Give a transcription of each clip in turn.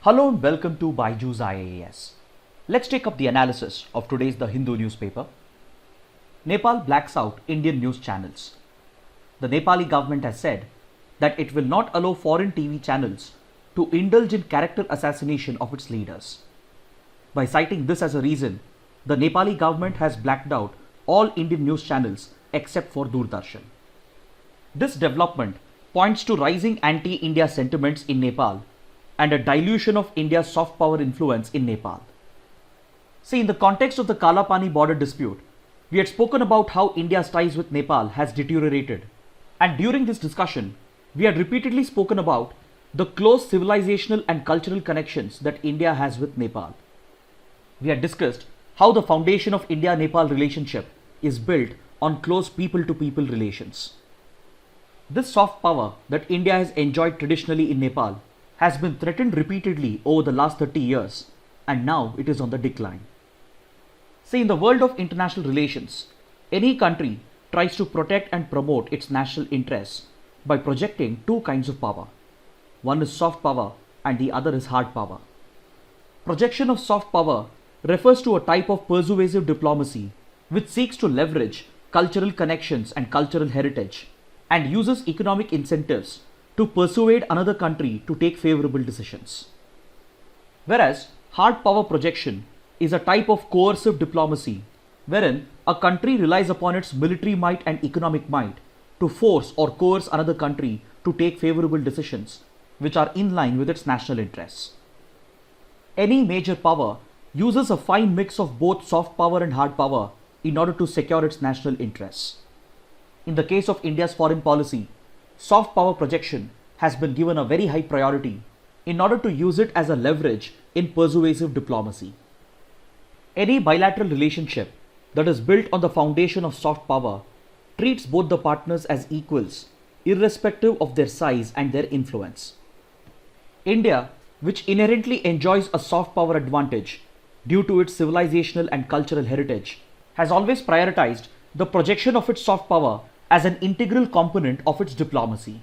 Hello and welcome to Byju's IAS. Let's take up the analysis of today's The Hindu newspaper. Nepal blacks out Indian news channels. The Nepali government has said that it will not allow foreign TV channels to indulge in character assassination of its leaders. By citing this as a reason, the Nepali government has blacked out all Indian news channels except for Doordarshan. This development points to rising anti-India sentiments in Nepal and a dilution of India's soft power influence in Nepal. See, in the context of the Kalapani border dispute, we had spoken about how India's ties with Nepal has deteriorated. And during this discussion, we had repeatedly spoken about the close civilizational and cultural connections that India has with Nepal. We had discussed how the foundation of India-Nepal relationship is built on close people-to-people relations. This soft power that India has enjoyed traditionally in Nepal has been threatened repeatedly over the last 30 years, and now it is on the decline. See, in the world of international relations, any country tries to protect and promote its national interests by projecting two kinds of power. One is soft power and the other is hard power. Projection of soft power refers to a type of persuasive diplomacy which seeks to leverage cultural connections and cultural heritage and uses economic incentives to persuade another country to take favorable decisions. Whereas hard power projection is a type of coercive diplomacy wherein a country relies upon its military might and economic might to force or coerce another country to take favorable decisions which are in line with its national interests. Any major power uses a fine mix of both soft power and hard power in order to secure its national interests. In the case of India's foreign policy, soft power projection has been given a very high priority in order to use it as a leverage in persuasive diplomacy. Any bilateral relationship that is built on the foundation of soft power treats both the partners as equals, irrespective of their size and their influence. India, which inherently enjoys a soft power advantage due to its civilizational and cultural heritage, has always prioritized the projection of its soft power as an integral component of its diplomacy.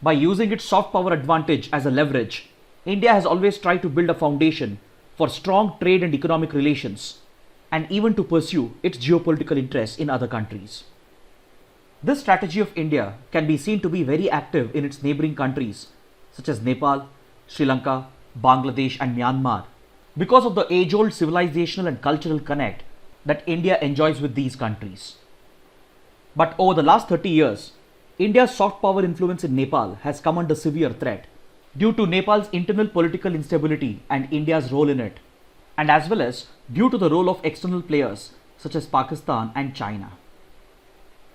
By using its soft power advantage as a leverage, India has always tried to build a foundation for strong trade and economic relations, and even to pursue its geopolitical interests in other countries. This strategy of India can be seen to be very active in its neighboring countries such as Nepal, Sri Lanka, Bangladesh and Myanmar because of the age-old civilizational and cultural connect that India enjoys with these countries. But over the last 30 years, India's soft power influence in Nepal has come under severe threat due to Nepal's internal political instability and India's role in it, and as well as due to the role of external players such as Pakistan and China.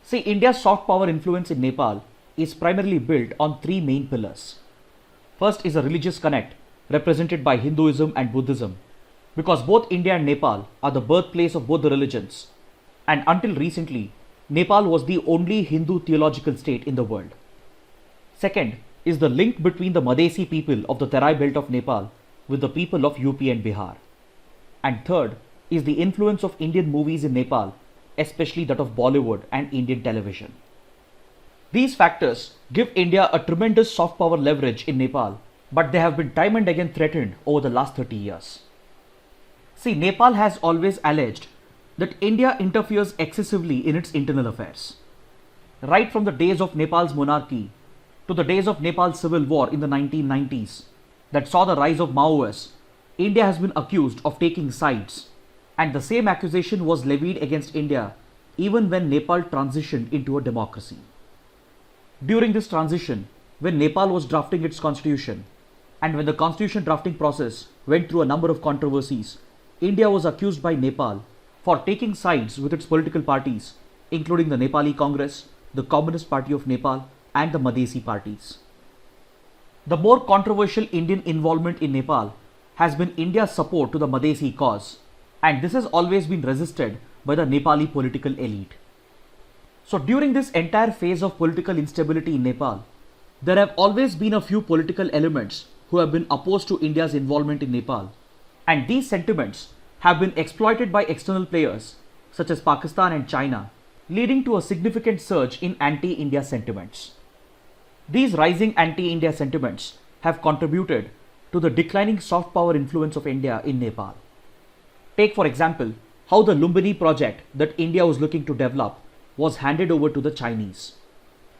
See, India's soft power influence in Nepal is primarily built on three main pillars. First is a religious connect represented by Hinduism and Buddhism, because both India and Nepal are the birthplace of both the religions, and until recently, Nepal was the only Hindu theological state in the world. Second is the link between the Madhesi people of the Terai belt of Nepal with the people of UP and Bihar. And third is the influence of Indian movies in Nepal, especially that of Bollywood and Indian television. These factors give India a tremendous soft power leverage in Nepal, but they have been time and again threatened over the last 30 years. See, Nepal has always alleged that India interferes excessively in its internal affairs. Right from the days of Nepal's monarchy to the days of Nepal's civil war in the 1990s that saw the rise of Maoists, India has been accused of taking sides, and the same accusation was levied against India even when Nepal transitioned into a democracy. During this transition, when Nepal was drafting its constitution, and when the constitution drafting process went through a number of controversies, India was accused by Nepal for taking sides with its political parties, including the Nepali Congress, the Communist Party of Nepal, and the Madhesi parties. The more controversial Indian involvement in Nepal has been India's support to the Madhesi cause, and this has always been resisted by the Nepali political elite. So during this entire phase of political instability in Nepal, there have always been a few political elements who have been opposed to India's involvement in Nepal, and these sentiments have been exploited by external players such as Pakistan and China, leading to a significant surge in anti-India sentiments. These rising anti-India sentiments have contributed to the declining soft power influence of India in Nepal. Take for example how the Lumbini project that India was looking to develop was handed over to the Chinese.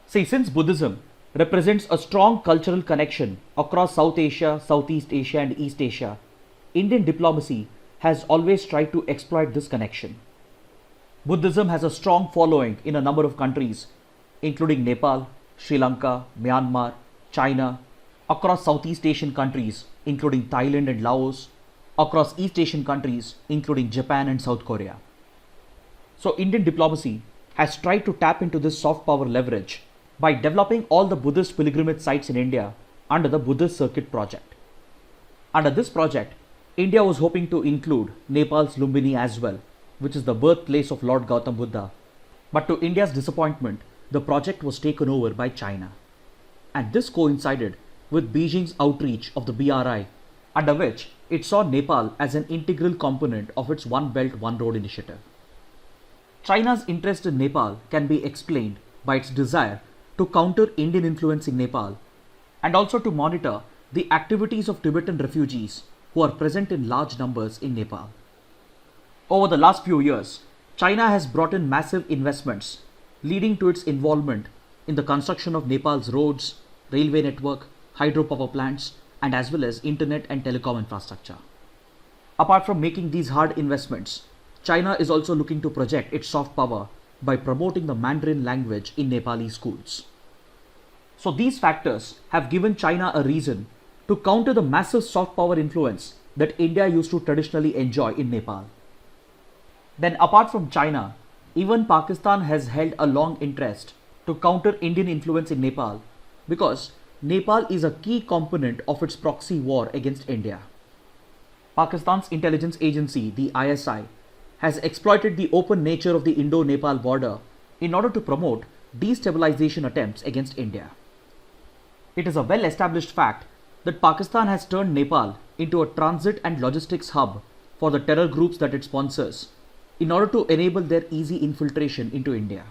See, since Buddhism represents a strong cultural connection across South Asia, Southeast Asia and East Asia, Indian diplomacy has always tried to exploit this connection. Buddhism has a strong following in a number of countries, including Nepal, Sri Lanka, Myanmar, China, across Southeast Asian countries, including Thailand and Laos, across East Asian countries, including Japan and South Korea. So Indian diplomacy has tried to tap into this soft power leverage by developing all the Buddhist pilgrimage sites in India under the Buddhist Circuit project. Under this project, India was hoping to include Nepal's Lumbini as well, which is the birthplace of Lord Gautam Buddha. But to India's disappointment, the project was taken over by China. And this coincided with Beijing's outreach of the BRI, under which it saw Nepal as an integral component of its One Belt, One Road initiative. China's interest in Nepal can be explained by its desire to counter Indian influence in Nepal and also to monitor the activities of Tibetan refugees who are present in large numbers in Nepal. Over the last few years, China has brought in massive investments, leading to its involvement in the construction of Nepal's roads, railway network, hydropower plants, and as well as internet and telecom infrastructure. Apart from making these hard investments, China is also looking to project its soft power by promoting the Mandarin language in Nepali schools. So these factors have given China a reason to counter the massive soft power influence that India used to traditionally enjoy in Nepal. Then apart from China, even Pakistan has held a long interest to counter Indian influence in Nepal because Nepal is a key component of its proxy war against India. Pakistan's intelligence agency, the ISI, has exploited the open nature of the Indo-Nepal border in order to promote destabilization attempts against India. It is a well-established fact that Pakistan has turned Nepal into a transit and logistics hub for the terror groups that it sponsors in order to enable their easy infiltration into India.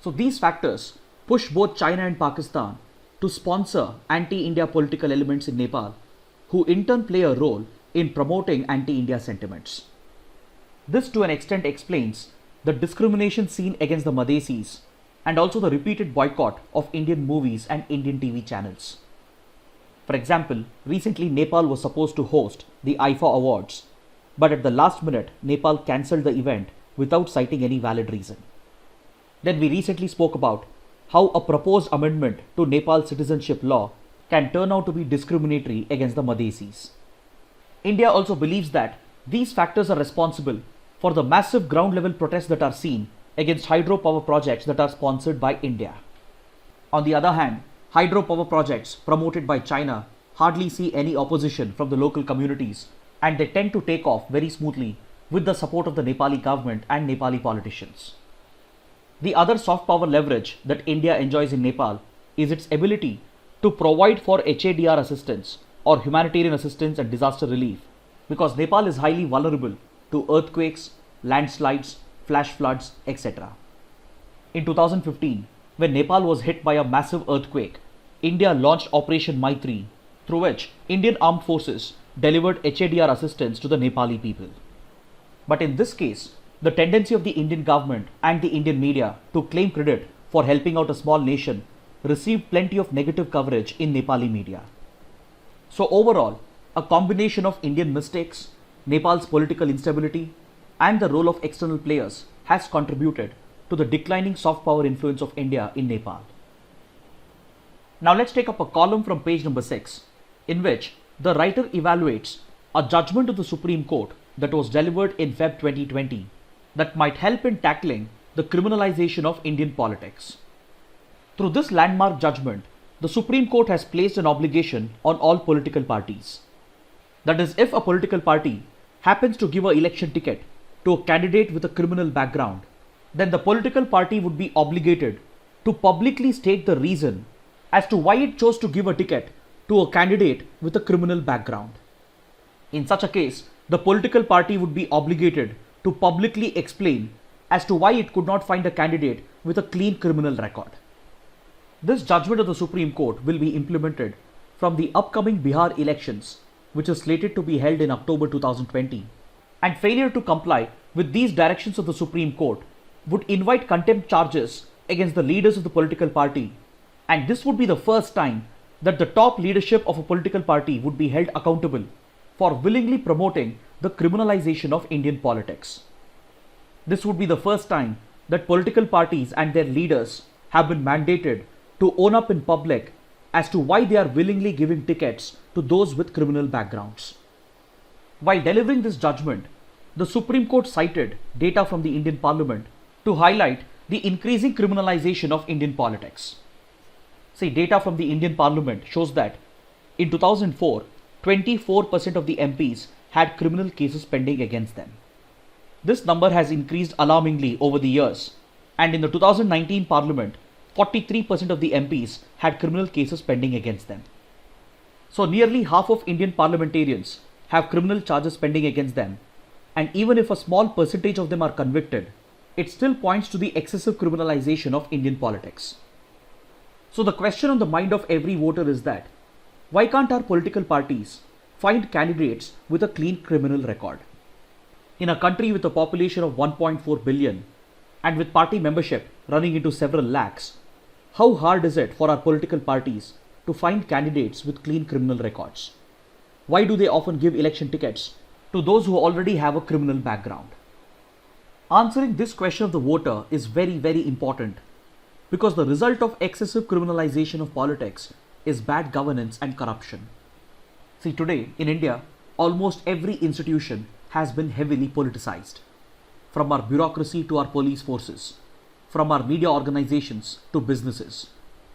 So these factors push both China and Pakistan to sponsor anti-India political elements in Nepal, who in turn play a role in promoting anti-India sentiments. This to an extent explains the discrimination seen against the Madhesis and also the repeated boycott of Indian movies and Indian TV channels. For example, recently Nepal was supposed to host the IFA Awards, but at the last minute Nepal cancelled the event without citing any valid reason. Then we recently spoke about how a proposed amendment to Nepal's citizenship law can turn out to be discriminatory against the Madhesis. India also believes that these factors are responsible for the massive ground level protests that are seen against hydropower projects that are sponsored by India. On the other hand, hydropower projects promoted by China hardly see any opposition from the local communities, and they tend to take off very smoothly with the support of the Nepali government and Nepali politicians. The other soft power leverage that India enjoys in Nepal is its ability to provide for HADR assistance or humanitarian assistance and disaster relief, because Nepal is highly vulnerable to earthquakes, landslides, flash floods, etc. In 2015, when Nepal was hit by a massive earthquake, India launched Operation Maitri, through which Indian armed forces delivered HADR assistance to the Nepali people. But in this case, the tendency of the Indian government and the Indian media to claim credit for helping out a small nation received plenty of negative coverage in Nepali media. So overall, a combination of Indian mistakes, Nepal's political instability, and the role of external players has contributed to the declining soft power influence of India in Nepal. Now let's take up a column from page number 6, in which the writer evaluates a judgment of the Supreme Court that was delivered in Feb 2020 that might help in tackling the criminalization of Indian politics. Through this landmark judgment, the Supreme Court has placed an obligation on all political parties. That is, if a political party happens to give an election ticket to a candidate with a criminal background, then the political party would be obligated to publicly state the reason as to why it chose to give a ticket to a candidate with a criminal background. In such a case, the political party would be obligated to publicly explain as to why it could not find a candidate with a clean criminal record. This judgment of the Supreme Court will be implemented from the upcoming Bihar elections, which is slated to be held in October 2020, and failure to comply with these directions of the Supreme Court would invite contempt charges against the leaders of the political party, and this would be the first time that the top leadership of a political party would be held accountable for willingly promoting the criminalization of Indian politics. This would be the first time that political parties and their leaders have been mandated to own up in public as to why they are willingly giving tickets to those with criminal backgrounds. While delivering this judgment, the Supreme Court cited data from the Indian Parliament to highlight the increasing criminalization of Indian politics. See, data from the Indian Parliament shows that in 2004, 24% of the MPs had criminal cases pending against them. This number has increased alarmingly over the years, and in the 2019 Parliament, 43% of the MPs had criminal cases pending against them. So nearly half of Indian parliamentarians have criminal charges pending against them, and even if a small percentage of them are convicted, it still points to the excessive criminalization of Indian politics. So the question on the mind of every voter is that, why can't our political parties find candidates with a clean criminal record? In a country with a population of 1.4 billion and with party membership running into several lakhs, how hard is it for our political parties to find candidates with clean criminal records? Why do they often give election tickets to those who already have a criminal background? Answering this question of the voter is very, very important, because the result of excessive criminalization of politics is bad governance and corruption. See, today in India, almost every institution has been heavily politicized. From our bureaucracy to our police forces, from our media organizations to businesses,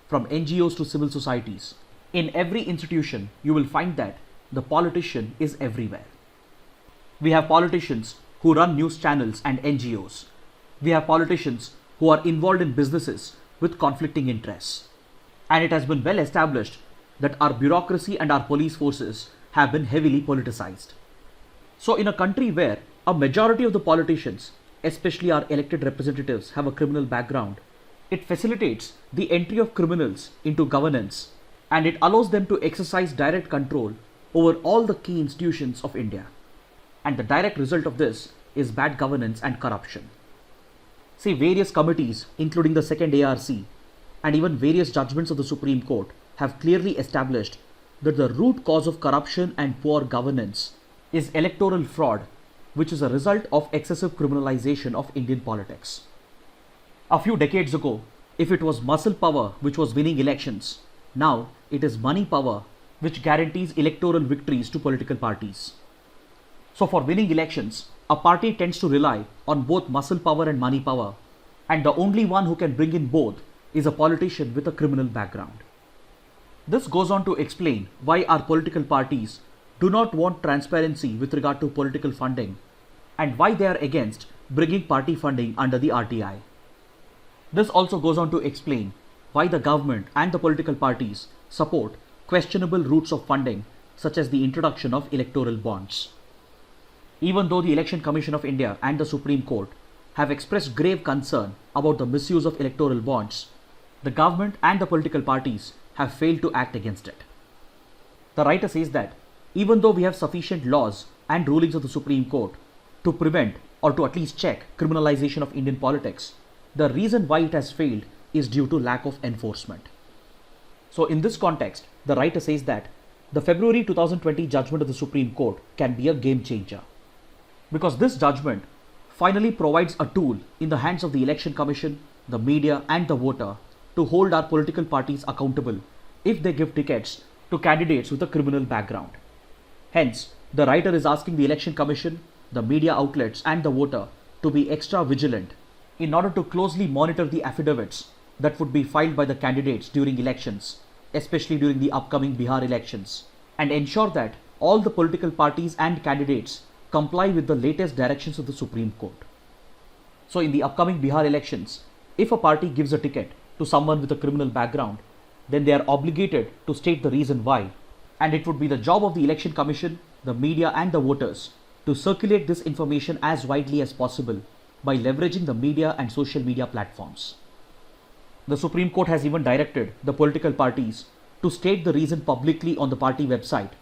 from NGOs to civil societies. In every institution, you will find that the politician is everywhere. We have politicians who run news channels and NGOs. We have politicians who are involved in businesses with conflicting interests. And it has been well established that our bureaucracy and our police forces have been heavily politicized. So in a country where a majority of the politicians, especially our elected representatives, have a criminal background, it facilitates the entry of criminals into governance, and it allows them to exercise direct control over all the key institutions of India. And the direct result of this is bad governance and corruption. See, various committees, including the second ARC, and even various judgments of the Supreme Court have clearly established that the root cause of corruption and poor governance is electoral fraud, which is a result of excessive criminalization of Indian politics. A few decades ago, if it was muscle power which was winning elections, now it is money power which guarantees electoral victories to political parties. So for winning elections, a party tends to rely on both muscle power and money power, and the only one who can bring in both is a politician with a criminal background. This goes on to explain why our political parties do not want transparency with regard to political funding, and why they are against bringing party funding under the RTI. This also goes on to explain why the government and the political parties support questionable routes of funding, such as the introduction of electoral bonds. Even though the Election Commission of India and the Supreme Court have expressed grave concern about the misuse of electoral bonds, the government and the political parties have failed to act against it. The writer says that even though we have sufficient laws and rulings of the Supreme Court to prevent or to at least check criminalization of Indian politics, the reason why it has failed is due to lack of enforcement. So in this context, the writer says that the February 2020 judgment of the Supreme Court can be a game changer, because this judgment finally provides a tool in the hands of the Election Commission, the media and the voter to hold our political parties accountable if they give tickets to candidates with a criminal background. Hence, the writer is asking the Election Commission, the media outlets and the voter to be extra vigilant in order to closely monitor the affidavits that would be filed by the candidates during elections, especially during the upcoming Bihar elections, and ensure that all the political parties and candidates comply with the latest directions of the Supreme Court. So in the upcoming Bihar elections, if a party gives a ticket to someone with a criminal background, then they are obligated to state the reason why, and it would be the job of the Election Commission, the media and the voters to circulate this information as widely as possible by leveraging the media and social media platforms. The Supreme Court has even directed the political parties to state the reason publicly on the party website,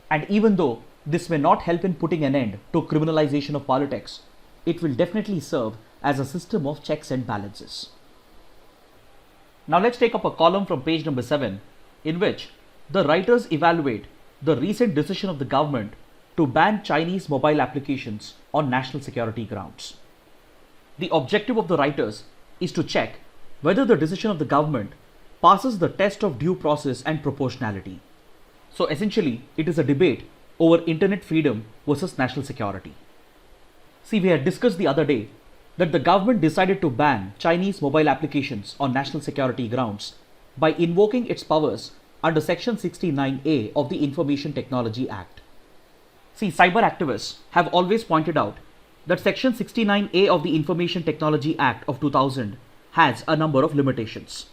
and even though this may not help in putting an end to criminalization of politics, it will definitely serve as a system of checks and balances. Now let's take up a column from page number 7 in which the writers evaluate the recent decision of the government to ban Chinese mobile applications on national security grounds. The objective of the writers is to check whether the decision of the government passes the test of due process and proportionality. So essentially, it is a debate over internet freedom versus national security. See, we had discussed the other day that the government decided to ban Chinese mobile applications on national security grounds by invoking its powers under Section 69A of the Information Technology Act. See, cyber activists have always pointed out that Section 69A of the Information Technology Act of 2000 has a number of limitations.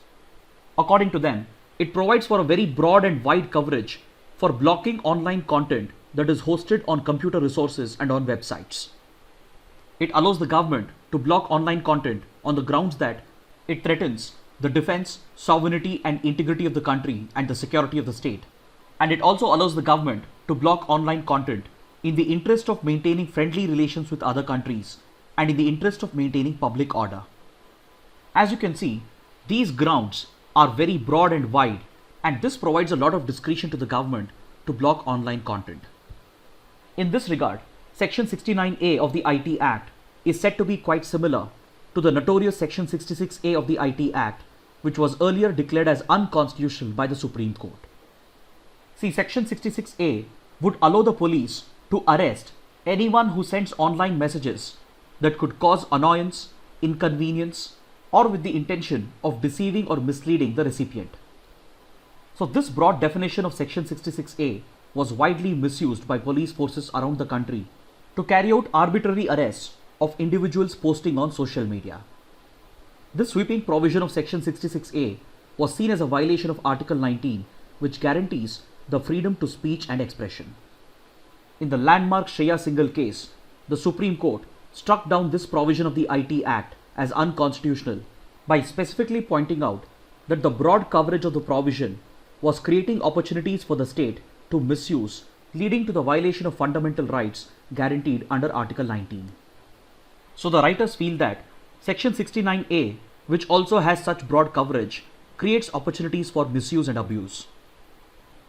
According to them, it provides for a very broad and wide coverage for blocking online content that is hosted on computer resources and on websites. It allows the government to block online content on the grounds that it threatens the defense, sovereignty and integrity of the country and the security of the state. And it also allows the government to block online content in the interest of maintaining friendly relations with other countries and in the interest of maintaining public order. As you can see, these grounds are very broad and wide, and this provides a lot of discretion to the government to block online content. In this regard, Section 69A of the IT Act is said to be quite similar to the notorious Section 66A of the IT Act, which was earlier declared as unconstitutional by the Supreme Court. See, Section 66A would allow the police to arrest anyone who sends online messages that could cause annoyance, inconvenience, or with the intention of deceiving or misleading the recipient. So this broad definition of Section 66A was widely misused by police forces around the country to carry out arbitrary arrests of individuals posting on social media. This sweeping provision of Section 66A was seen as a violation of Article 19, which guarantees the freedom to speech and expression. In the landmark Shreya Singhal case, the Supreme Court struck down this provision of the IT Act as unconstitutional by specifically pointing out that the broad coverage of the provision was creating opportunities for the state to misuse, leading to the violation of fundamental rights guaranteed under Article 19. So the writers feel that Section 69A, which also has such broad coverage, creates opportunities for misuse and abuse.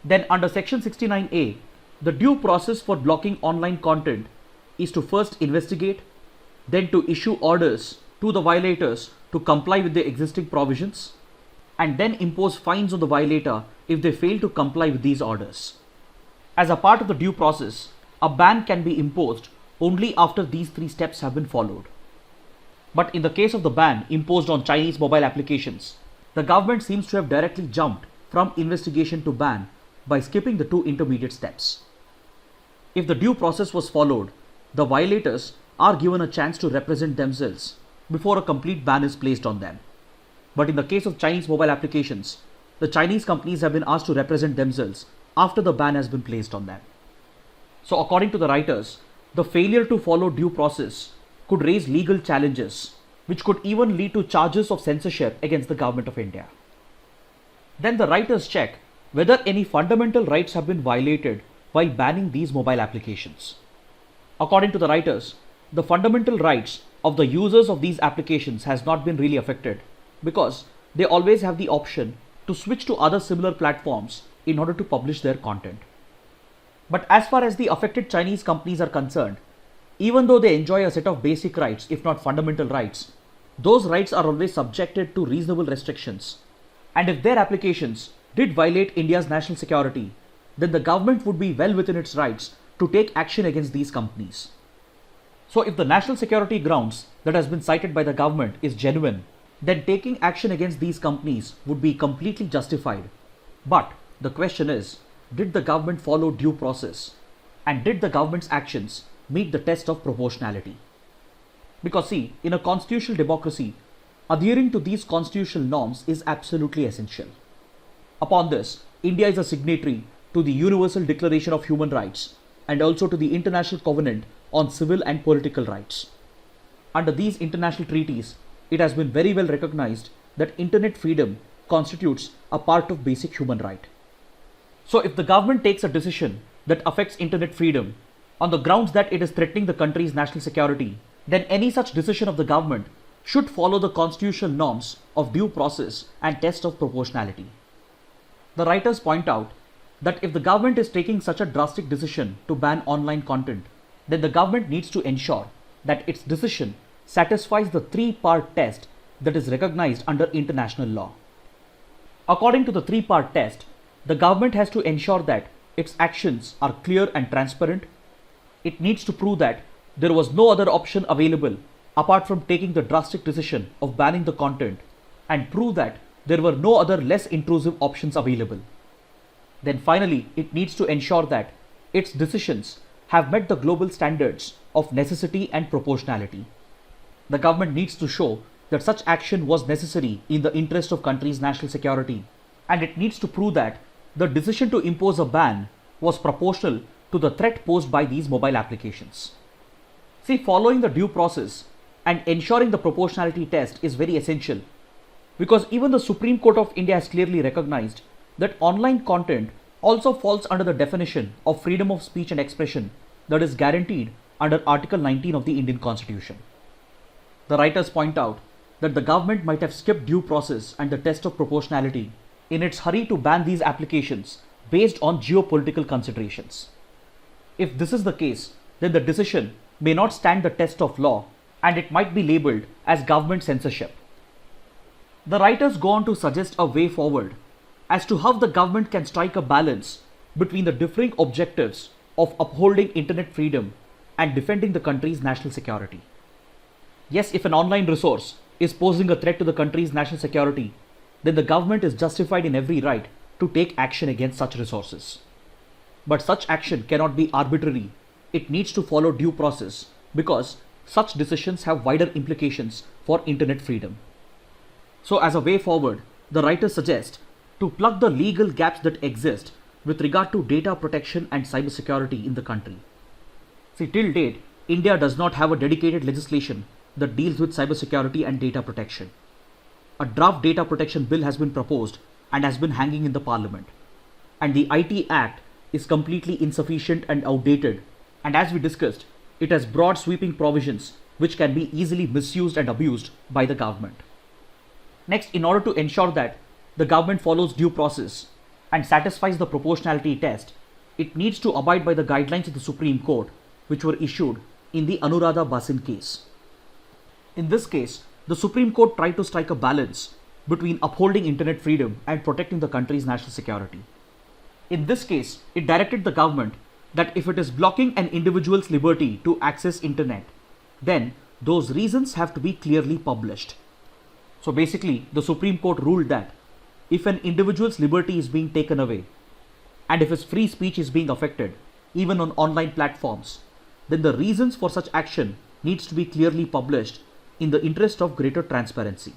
Then under Section 69A, the due process for blocking online content is to first investigate, then to issue orders to the violators to comply with the existing provisions, and then impose fines on the violator if they fail to comply with these orders. As a part of the due process, a ban can be imposed only after these three steps have been followed. But in the case of the ban imposed on Chinese mobile applications, the government seems to have directly jumped from investigation to ban by skipping the two intermediate steps. If the due process was followed, the violators are given a chance to represent themselves before a complete ban is placed on them. But in the case of Chinese mobile applications, the Chinese companies have been asked to represent themselves after the ban has been placed on them. So according to the writers, the failure to follow due process could raise legal challenges, which could even lead to charges of censorship against the government of India. Then the writers check whether any fundamental rights have been violated while banning these mobile applications. According to the writers, the fundamental rights of the users of these applications has not been really affected because they always have the option to switch to other similar platforms in order to publish their content. But as far as the affected Chinese companies are concerned, even though they enjoy a set of basic rights, if not fundamental rights, those rights are always subjected to reasonable restrictions. And if their applications did violate India's national security, then the government would be well within its rights to take action against these companies. So if the national security grounds that has been cited by the government is genuine, then taking action against these companies would be completely justified. But the question is, did the government follow due process? And did the government's actions meet the test of proportionality? Because see, in a constitutional democracy, adhering to these constitutional norms is absolutely essential. Upon this, India is a signatory to the Universal Declaration of Human Rights and also to the International Covenant on Civil and Political Rights. Under these international treaties, it has been very well recognized that internet freedom constitutes a part of basic human right. So if the government takes a decision that affects internet freedom on the grounds that it is threatening the country's national security, then any such decision of the government should follow the constitutional norms of due process and test of proportionality. The writers point out that if the government is taking such a drastic decision to ban online content, then the government needs to ensure that its decision satisfies the three-part test that is recognized under international law. According to the three-part test, the government has to ensure that its actions are clear and transparent. It needs to prove that there was no other option available apart from taking the drastic decision of banning the content, and prove that there were no other less intrusive options available. Then finally, it needs to ensure that its decisions have met the global standards of necessity and proportionality. The government needs to show that such action was necessary in the interest of country's national security, and it needs to prove that the decision to impose a ban was proportional to the threat posed by these mobile applications. See, following the due process and ensuring the proportionality test is very essential, because even the Supreme Court of India has clearly recognized that online content also falls under the definition of freedom of speech and expression that is guaranteed under Article 19 of the Indian Constitution. The writers point out that the government might have skipped due process and the test of proportionality in its hurry to ban these applications based on geopolitical considerations. If this is the case, then the decision may not stand the test of law and it might be labeled as government censorship. The writers go on to suggest a way forward as to how the government can strike a balance between the differing objectives of upholding internet freedom and defending the country's national security. Yes, if an online resource is posing a threat to the country's national security, then the government is justified in every right to take action against such resources. But such action cannot be arbitrary. It needs to follow due process because such decisions have wider implications for internet freedom. So as a way forward, the writers suggest to plug the legal gaps that exist with regard to data protection and cybersecurity in the country. See, till date, India does not have a dedicated legislation that deals with cybersecurity and data protection. A draft data protection bill has been proposed and has been hanging in the parliament. And the IT Act is completely insufficient and outdated. And as we discussed, it has broad sweeping provisions which can be easily misused and abused by the government. Next, in order to ensure that the government follows due process and satisfies the proportionality test, it needs to abide by the guidelines of the Supreme Court which were issued in the Anuradha Basin case. In this case, the Supreme Court tried to strike a balance between upholding internet freedom and protecting the country's national security. In this case, it directed the government that if it is blocking an individual's liberty to access internet, then those reasons have to be clearly published. So basically, the Supreme Court ruled that if an individual's liberty is being taken away and if his free speech is being affected, even on online platforms, then the reasons for such action needs to be clearly published in the interest of greater transparency.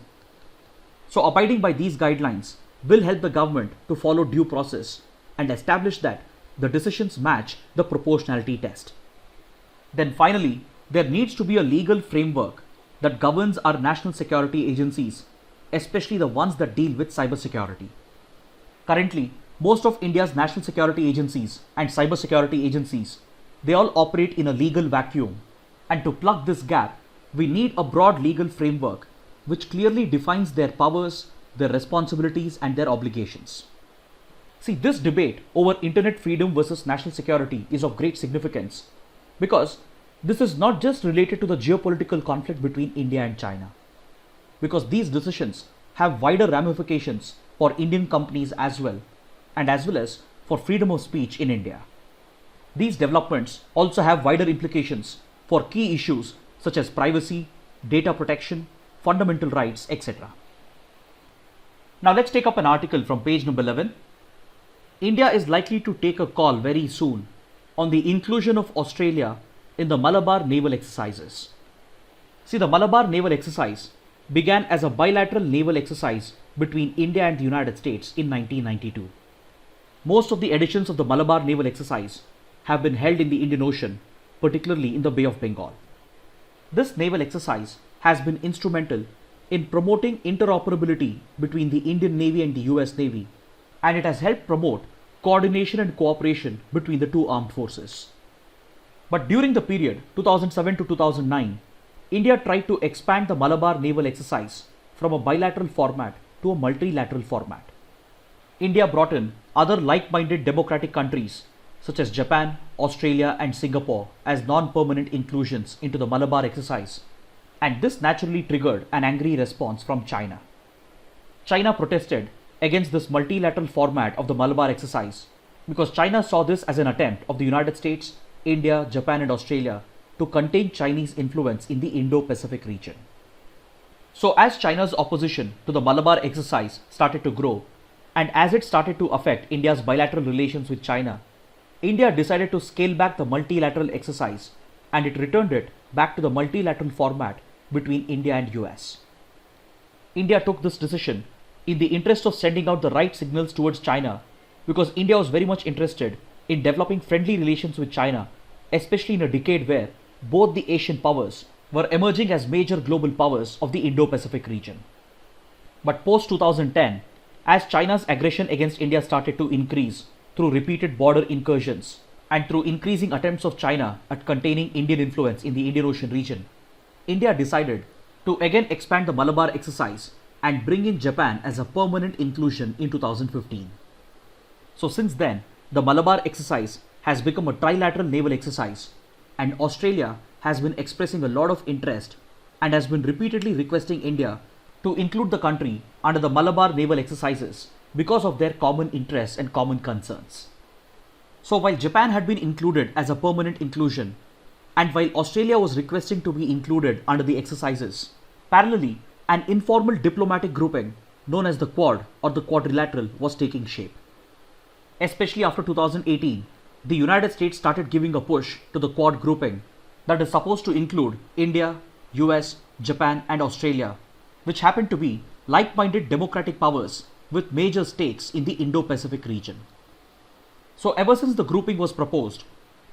So abiding by these guidelines will help the government to follow due process and establish that the decisions match the proportionality test. Then finally, there needs to be a legal framework that governs our national security agencies, especially the ones that deal with cybersecurity. Currently, most of India's national security agencies and cybersecurity agencies, they all operate in a legal vacuum. And to plug this gap, we need a broad legal framework which clearly defines their powers, their responsibilities, and their obligations. See, this debate over internet freedom versus national security is of great significance because this is not just related to the geopolitical conflict between India and China, because these decisions have wider ramifications for Indian companies as well as for freedom of speech in India. These developments also have wider implications for key issues such as privacy, data protection, fundamental rights, etc. Now let's take up an article from page number 11. India is likely to take a call very soon on the inclusion of Australia in the Malabar naval exercises. See, the Malabar naval exercise began as a bilateral naval exercise between India and the United States in 1992. Most of the editions of the Malabar naval exercise have been held in the Indian Ocean, particularly in the Bay of Bengal. This naval exercise has been instrumental in promoting interoperability between the Indian Navy and the US Navy, and it has helped promote coordination and cooperation between the two armed forces. But during the period 2007 to 2009, India tried to expand the Malabar naval exercise from a bilateral format to a multilateral format. India brought in other like-minded democratic countries such as Japan, Australia and Singapore as non-permanent inclusions into the Malabar exercise, and this naturally triggered an angry response from China. China protested against this multilateral format of the Malabar exercise because China saw this as an attempt of the United States, India, Japan and Australia to contain Chinese influence in the Indo-Pacific region. So as China's opposition to the Malabar exercise started to grow, and as it started to affect India's bilateral relations with China, India decided to scale back the multilateral exercise and it returned it back to the multilateral format between India and US. India took this decision in the interest of sending out the right signals towards China because India was very much interested in developing friendly relations with China, especially in a decade where both the Asian powers were emerging as major global powers of the Indo-Pacific region. But post 2010, as China's aggression against India started to increase through repeated border incursions and through increasing attempts of China at containing Indian influence in the Indian Ocean region, India decided to again expand the Malabar exercise and bring in Japan as a permanent inclusion in 2015. So since then, the Malabar exercise has become a trilateral naval exercise, and Australia has been expressing a lot of interest and has been repeatedly requesting India to include the country under the Malabar naval exercises because of their common interests and common concerns. So while Japan had been included as a permanent inclusion, and while Australia was requesting to be included under the exercises, parallelly an informal diplomatic grouping known as the Quad or the Quadrilateral was taking shape. Especially after 2018, the United States started giving a push to the Quad grouping that is supposed to include India, US, Japan and Australia, which happen to be like-minded democratic powers with major stakes in the Indo-Pacific region. So ever since the grouping was proposed,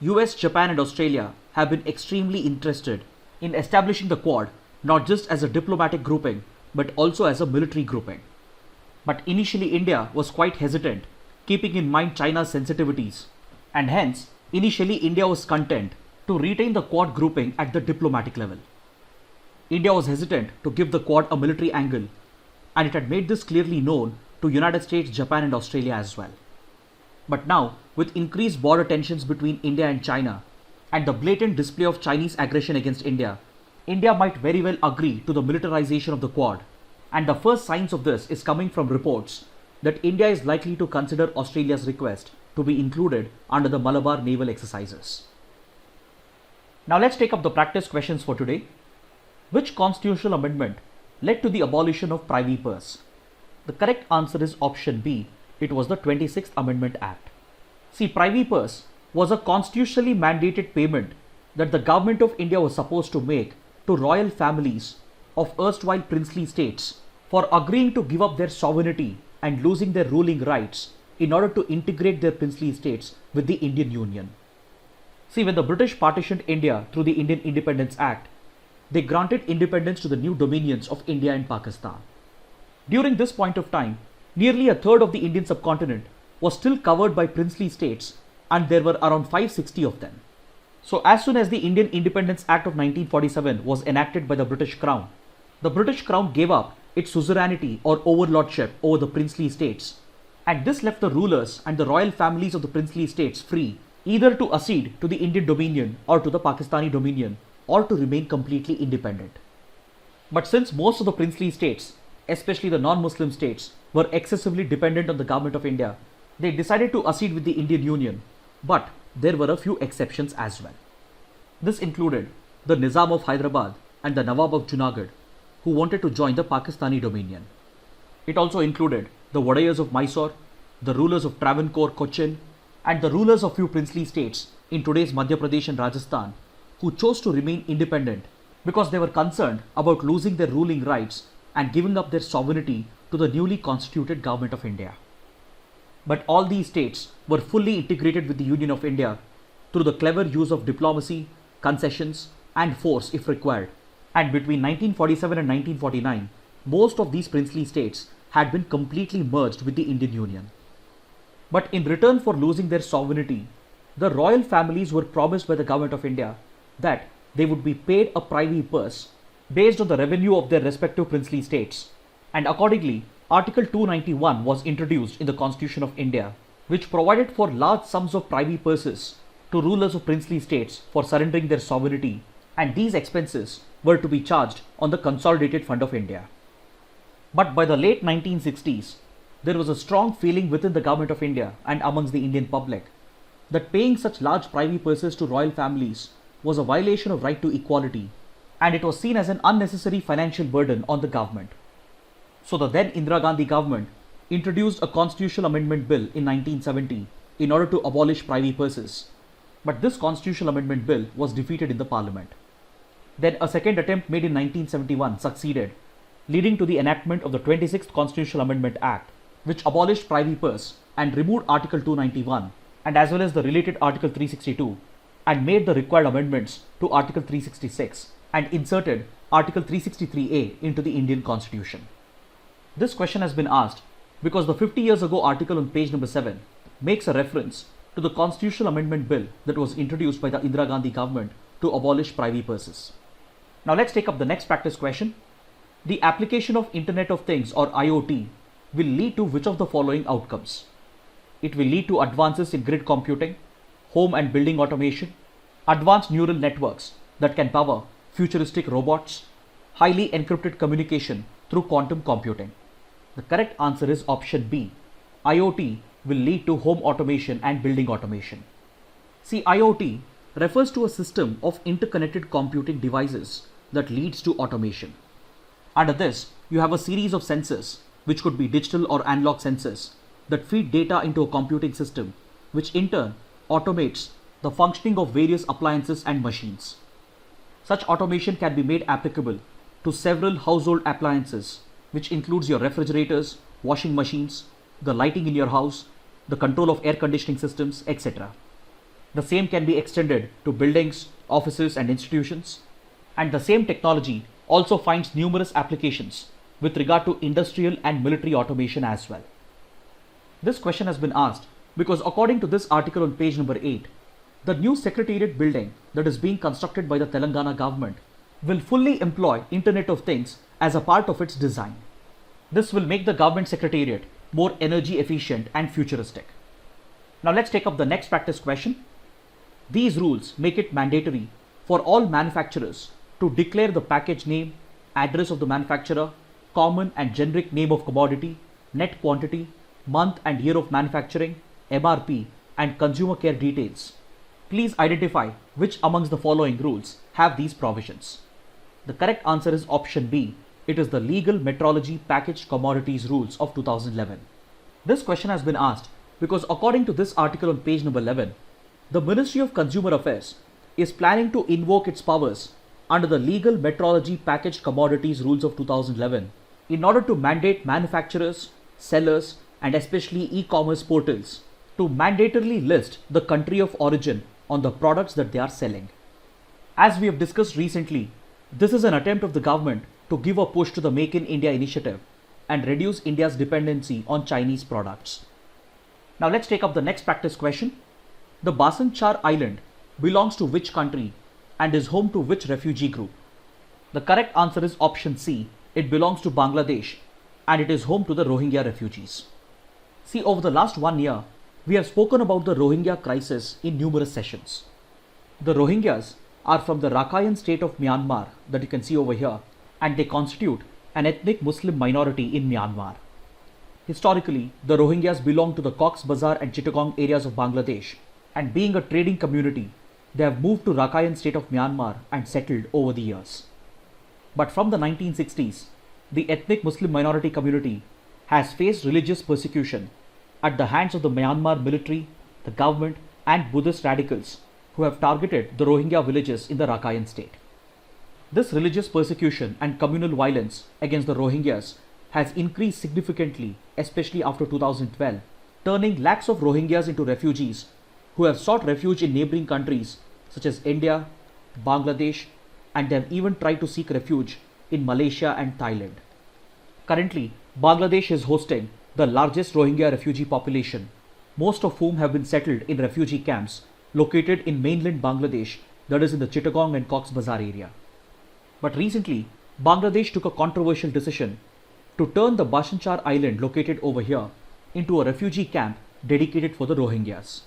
US, Japan and Australia have been extremely interested in establishing the Quad not just as a diplomatic grouping but also as a military grouping. But initially India was quite hesitant, keeping in mind China's sensitivities, and hence initially India was content to retain the Quad grouping at the diplomatic level. India was hesitant to give the Quad a military angle, and it had made this clearly known to United States, Japan and Australia as well. But now, with increased border tensions between India and China, and the blatant display of Chinese aggression against India, India might very well agree to the militarization of the Quad, and the first signs of this is coming from reports that India is likely to consider Australia's request to be included under the Malabar naval exercises. Now let's take up the practice questions for today. Which constitutional amendment led to the abolition of privy purse? The correct answer is option B. It was the 26th Amendment Act. See, privy purse was a constitutionally mandated payment that the government of India was supposed to make to royal families of erstwhile princely states for agreeing to give up their sovereignty and losing their ruling rights in order to integrate their princely states with the Indian Union. See, when the British partitioned India through the Indian Independence Act, they granted independence to the new dominions of India and Pakistan. During this point of time, nearly a third of the Indian subcontinent was still covered by princely states, and there were around 560 of them. So as soon as the Indian Independence Act of 1947 was enacted by the British Crown, the British Crown gave up its suzerainty or overlordship over the princely states, and this left the rulers and the royal families of the princely states free either to accede to the Indian dominion or to the Pakistani dominion, or to remain completely independent. But since most of the princely states, especially the non-Muslim states, were excessively dependent on the government of India, they decided to accede with the Indian Union, but there were a few exceptions as well. This included the Nizam of Hyderabad and the Nawab of Junagadh, who wanted to join the Pakistani dominion. It also included the Wadayars of Mysore, the rulers of Travancore, Cochin, and the rulers of few princely states in today's Madhya Pradesh and Rajasthan, who chose to remain independent because they were concerned about losing their ruling rights and giving up their sovereignty to the newly constituted government of India. But all these states were fully integrated with the Union of India through the clever use of diplomacy, concessions, and force if required. And between 1947 and 1949, most of these princely states had been completely merged with the Indian Union. But in return for losing their sovereignty, the royal families were promised by the government of India that they would be paid a privy purse based on the revenue of their respective princely states. And accordingly, Article 291 was introduced in the Constitution of India, which provided for large sums of privy purses to rulers of princely states for surrendering their sovereignty, and these expenses were to be charged on the Consolidated Fund of India. But by the late 1960s, there was a strong feeling within the government of India and amongst the Indian public that paying such large privy purses to royal families was a violation of right to equality, and it was seen as an unnecessary financial burden on the government. So the then Indira Gandhi government introduced a constitutional amendment bill in 1970 in order to abolish privy purses. But this constitutional amendment bill was defeated in the parliament. Then a second attempt made in 1971 succeeded, leading to the enactment of the 26th Constitutional Amendment Act, which abolished privy purse and removed Article 291 and as well as the related Article 362, and made the required amendments to Article 366 and inserted Article 363A into the Indian Constitution. This question has been asked because the 50 years ago article on page number 7 makes a reference to the constitutional amendment bill that was introduced by the Indira Gandhi government to abolish privy purses. Now let's take up the next practice question. The application of Internet of Things or IoT will lead to which of the following outcomes? It will lead to advances in grid computing, home and building automation, advanced neural networks that can power futuristic robots, highly encrypted communication through quantum computing. The correct answer is option B. IoT will lead to home automation and building automation. See, IoT refers to a system of interconnected computing devices that leads to automation. Under this, you have a series of sensors, which could be digital or analog sensors, that feed data into a computing system, which in turn automates the functioning of various appliances and machines. Such automation can be made applicable to several household appliances, which includes your refrigerators, washing machines, the lighting in your house, the control of air conditioning systems, etc. The same can be extended to buildings, offices, and institutions. And the same technology also finds numerous applications with regard to industrial and military automation as well. This question has been asked because according to this article on page number 8, the new secretariat building that is being constructed by the Telangana government will fully employ Internet of Things as a part of its design. This will make the government secretariat more energy efficient and futuristic. Now let's take up the next practice question. These rules make it mandatory for all manufacturers to declare the package name, address of the manufacturer, common and generic name of commodity, net quantity, month and year of manufacturing, MRP, and consumer care details. Please identify which amongst the following rules have these provisions. The correct answer is option B. It is the Legal Metrology Packaged Commodities Rules of 2011. This question has been asked because according to this article on page number 11, the Ministry of Consumer Affairs is planning to invoke its powers under the Legal Metrology Packaged Commodities Rules of 2011 in order to mandate manufacturers, sellers, and especially e-commerce portals to mandatorily list the country of origin on the products that they are selling. As we have discussed recently, this is an attempt of the government to give a push to the Make in India initiative and reduce India's dependency on Chinese products. Now let's take up the next practice question. The Bhasan Char Island belongs to which country and is home to which refugee group? The correct answer is option C. It belongs to Bangladesh and it is home to the Rohingya refugees. See, over the last 1 year, we have spoken about the Rohingya crisis in numerous sessions. The Rohingyas are from the Rakhine state of Myanmar that you can see over here, and they constitute an ethnic Muslim minority in Myanmar. Historically, the Rohingyas belong to the Cox's Bazar and Chittagong areas of Bangladesh, and being a trading community, they have moved to Rakhine state of Myanmar and settled over the years. But from the 1960s, the ethnic Muslim minority community has faced religious persecution at the hands of the Myanmar military, the government, and Buddhist radicals who have targeted the Rohingya villages in the Rakhine state. This religious persecution and communal violence against the Rohingyas has increased significantly, especially after 2012, turning lakhs of Rohingyas into refugees who have sought refuge in neighboring countries such as India, Bangladesh, and they have even tried to seek refuge in Malaysia and Thailand. Currently, Bangladesh is hosting the largest Rohingya refugee population, most of whom have been settled in refugee camps located in mainland Bangladesh, that is in the Chittagong and Cox's Bazar area. But recently, Bangladesh took a controversial decision to turn the Bhasan Char island located over here into a refugee camp dedicated for the Rohingyas.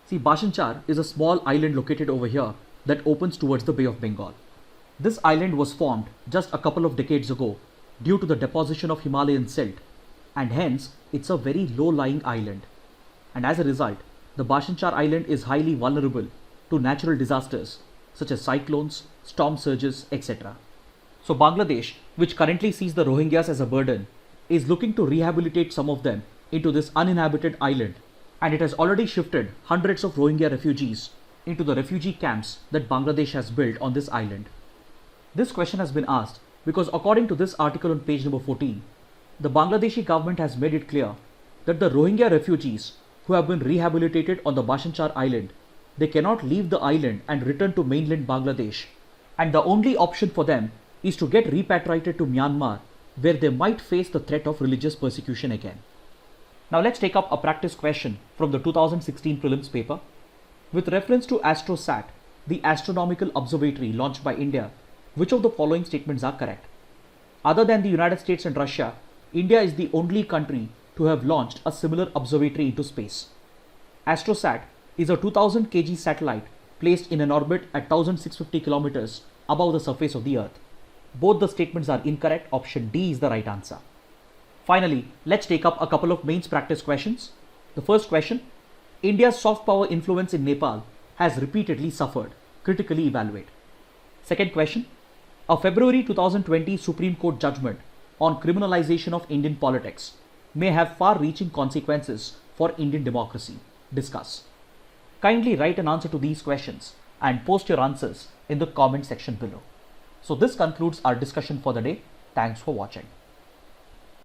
See, Bhasan Char is a small island located over here that opens towards the Bay of Bengal. This island was formed just a couple of decades ago due to the deposition of Himalayan silt, and hence it's a very low-lying island. And as a result, the Bhasan Char island is highly vulnerable to natural disasters such as cyclones, storm surges, etc. So Bangladesh, which currently sees the Rohingyas as a burden, is looking to rehabilitate some of them into this uninhabited island, and it has already shifted hundreds of Rohingya refugees into the refugee camps that Bangladesh has built on this island. This question has been asked because according to this article on page number 14, the Bangladeshi government has made it clear that the Rohingya refugees who have been rehabilitated on the Bhasan Char island, they cannot leave the island and return to mainland Bangladesh, and the only option for them is to get repatriated to Myanmar, where they might face the threat of religious persecution again. Now let's take up a practice question from the 2016 prelims paper. With reference to AstroSat, the astronomical observatory launched by India, which of the following statements are correct? Other than the United States and Russia, India is the only country to have launched a similar observatory into space. AstroSat is a 2000 kg satellite placed in an orbit at 1650 kilometers above the surface of the Earth. Both the statements are incorrect. Option D is the right answer. Finally, let's take up a couple of mains practice questions. The first question, India's soft power influence in Nepal has repeatedly suffered. Critically evaluate. Second question, a February 2020 Supreme Court judgment on criminalization of Indian politics may have far-reaching consequences for Indian democracy. Discuss. Kindly write an answer to these questions and post your answers in the comment section below. So this concludes our discussion for the day. Thanks for watching.